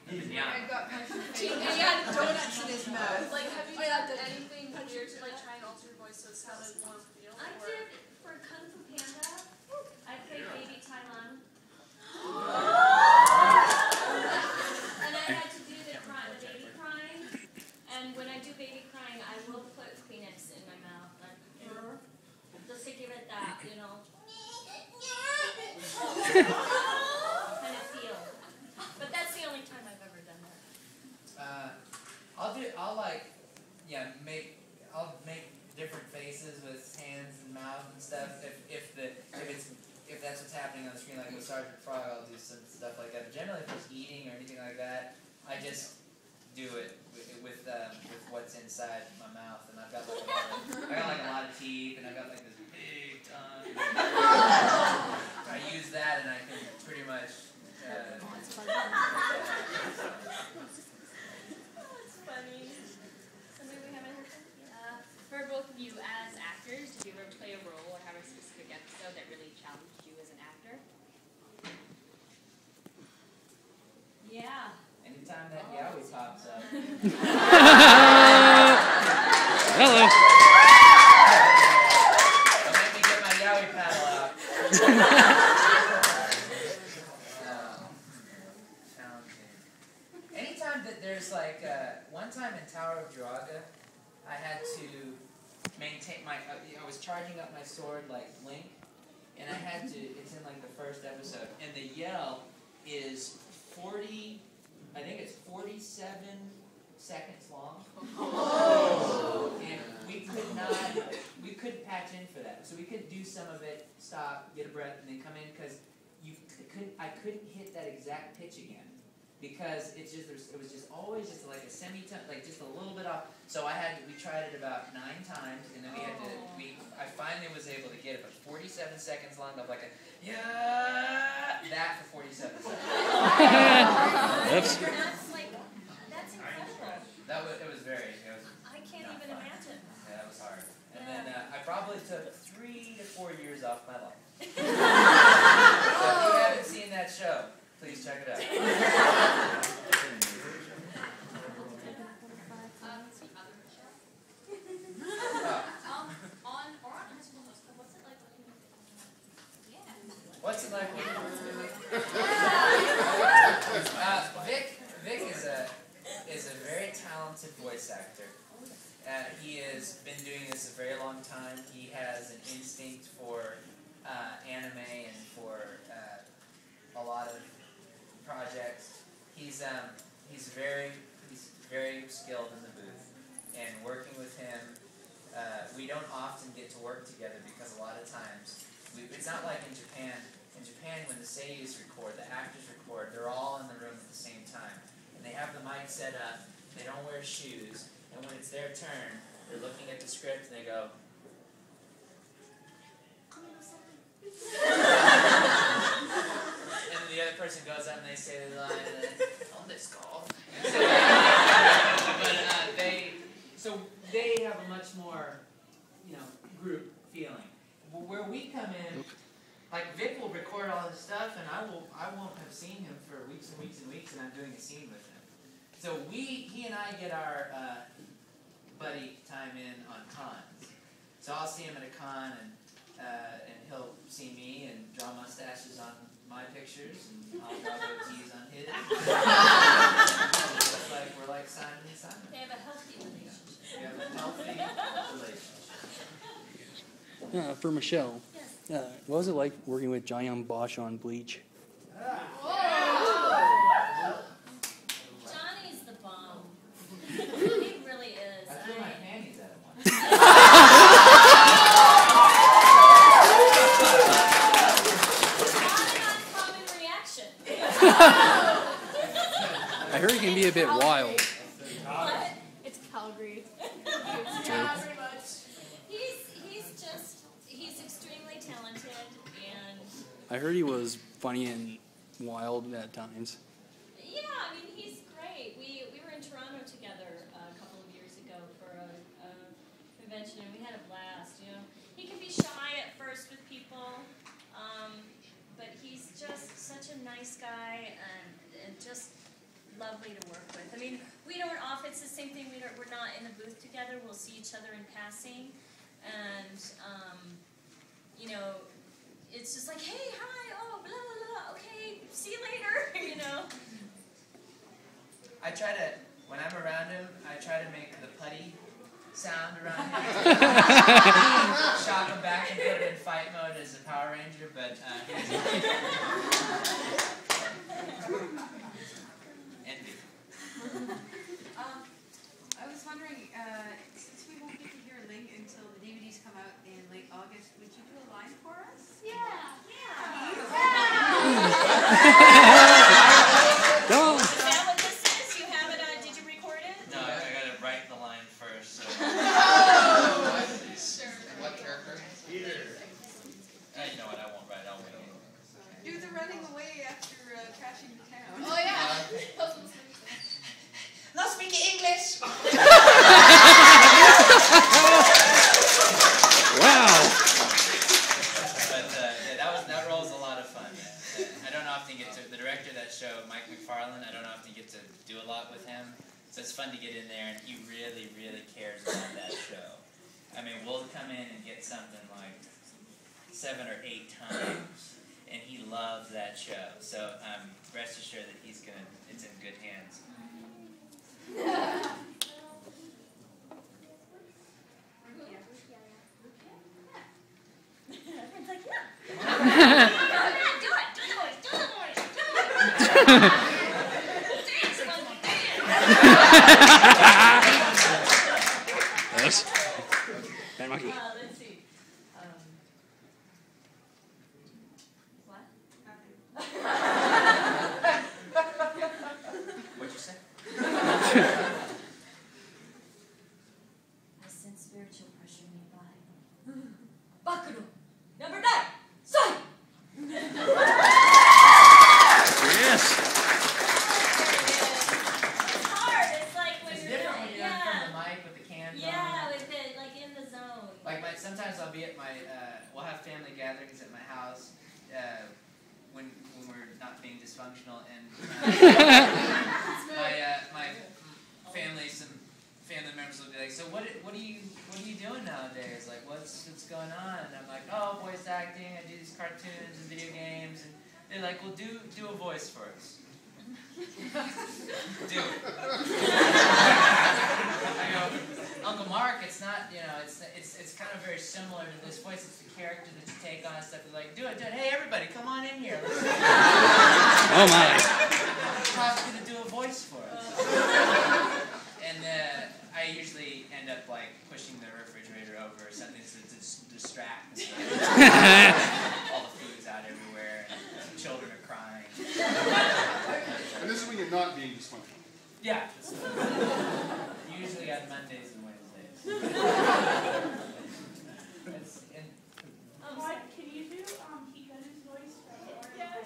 Yeah. I got punched in the face. And he had donuts in his mouth. Like, have you done anything weird to like try and alter your voice so it sounded more real? I did for Kung Fu Panda. I played Baby Tai Lung. And I had to do the baby crying. And when I do baby crying, I will put Kleenex in my mouth. Just to give it that, you know. Kind of feel. But that's the only time I've ever done that. I'll make different faces with hands and mouth and stuff. If that's what's happening on the screen, like with Sergeant Frog, I'll do some stuff like that. But generally, if it's eating or anything like that, I just do it with what's inside my mouth, and I got like a lot of teeth, and I got like this big tongue. I use that, and I can pretty much. That's funny. Something we haven't heard from? For both of you as actors, did you ever play a role or have a specific episode that really challenged you as an actor? Yeah. Anytime that Yowie pops up. Hello. Don't make me get my Yowie paddle out. Anytime that there's like, one time in Tower of Draga, I had to maintain I was charging up my sword like Link, and I had to, it's in like the first episode, and the yell is 47 seconds long. And we couldn't patch in for that. So we could do some of it, stop, get a breath, and then come in, because I couldn't hit that exact pitch again. Because it was just always just like a semitone, like just a little bit off. So we tried it about 9 times, and then I finally was able to get it, but 47 seconds long of like a, yeah, that for 47 seconds. That's incredible. It was I can't even imagine. Yeah, that was hard. And then I probably took 3 to 4 years off my life. So if you haven't seen that show, please check it out. What's it like working with Vic is a very talented voice actor. He has been doing this a very long time. He has an instinct for anime and for a lot of projects. He's very skilled in the booth, and working with him, we don't often get to work together because a lot of times it's not like in Japan. In Japan, when the seiyus record, the actors record, they're all in the room at the same time, and they have the mic set up. They don't wear shoes, and when it's their turn, they're looking at the script and they go. And then the other person goes up and they say the line, and then, on this call. But they have a much more, group feeling. Where we come in, like Vic will record all his stuff, and I won't have seen him for weeks and weeks and weeks, and I'm doing a scene with him. So he and I get our buddy time in on cons. So I'll see him at a con, and he'll see me and draw mustaches on my pictures, and I'll draw goatees on his. It's like we're like Simon and Simon. They have a healthy relationship. We have a healthy relationship. For Michelle, what was it like working with John Bosch on Bleach? Johnny's the bomb. He really is. I threw my panties at him once. Not an uncommon reaction. I heard he can be a bit wild. What? It's Calgary. Yeah, pretty much. He's extremely talented, and I heard he was funny and wild at times. yeah, I mean, he's great. We were in Toronto together a couple of years ago for a convention, and we had a blast. He can be shy at first with people, but he's just such a nice guy, and just lovely to work with. I mean, we don't often, it's the same thing, we're not in the booth together, we'll see each other in passing, and, you know, it's just like, hey, hi, oh, blah, blah, blah, okay, see you later, you know. I try to, when I'm around him, I try to make the putty sound around him. Shock him back and put him in fight mode as a Power Ranger, but envy. I was wondering, since we won't get to hear Ling until the DVDs come out in late August, would you do a line for us? Yeah. Go. Is that what this is? You have it on, did you record it? No, I gotta write the line first. So. What character? Peter. You know what? I won't write. I'll wing it. Do the running away after crashing the town. Oh yeah. No speak English. Wow. But yeah, that role was a lot of fun. I don't often get to, the director of that show, Mike McFarland, I don't often get to do a lot with him. So it's fun to get in there, and he really, really cares about that show. I mean, we'll come in and get something like 7 or 8 times, and he loves that show. So rest assured that it's in good hands. Everyone's like, yeah. Do it. Dance, monkey, dance. Yes. Bad monkey. Let's see. What? What'd you say? I sense spiritual pressure nearby. Bakuro, number 9, sign! Yes. It's hard. It's like when It's you're different when you're in front of yeah. the mic with the cans on. Yeah, with it, like in the zone. Like sometimes I'll be at my, we'll have family gatherings at my house when we're not being dysfunctional, and my some family members will be like, so what are you doing nowadays? Like what's going on? And I'm like, oh, voice acting. I do these cartoons and video games, and they're like, well, do a voice for us. Do it. I go, Uncle Mark, it's not, it's kind of very similar to this voice. It's the character that you take on and stuff. They're like, do it. Hey, everybody, come on in here. Oh my. Tom's going to do a voice for us. And I usually end up like pushing the refrigerator over or something to distract. All the food's out everywhere, and children are crying. And this is when you're not being dysfunctional. Yeah. Usually on Mondays and Wednesdays. Mike, can you do Hikaru's voice? Yes.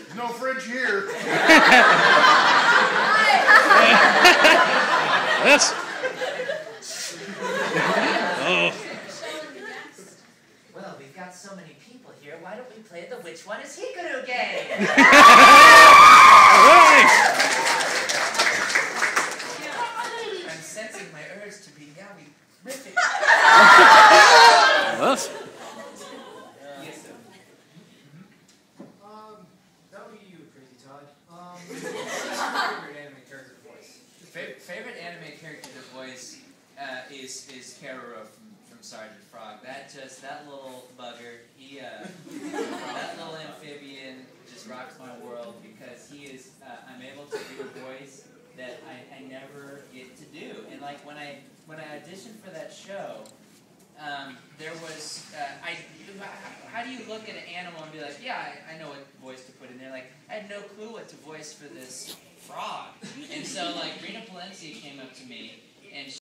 There's no fridge here. Yes. Oh. Well, we've got so many people here. Why don't we play the Which One Is Hikaru game? Right. I'm sensing my urge to be yaoi-rific. Yes. Yes, sir. That would be you, Crazy Todd. Favorite anime character voice? Favorite anime character to voice is Keroro from Sergeant Frog. That little bugger, that little amphibian just rocks my world because he is. I'm able to do a voice that I never get to do. And like when I auditioned for that show, there was how do you look at an animal and be like, yeah, I know what voice to put in there. Like I had no clue what to voice for this frog. And so like Rena Palencia came up to me and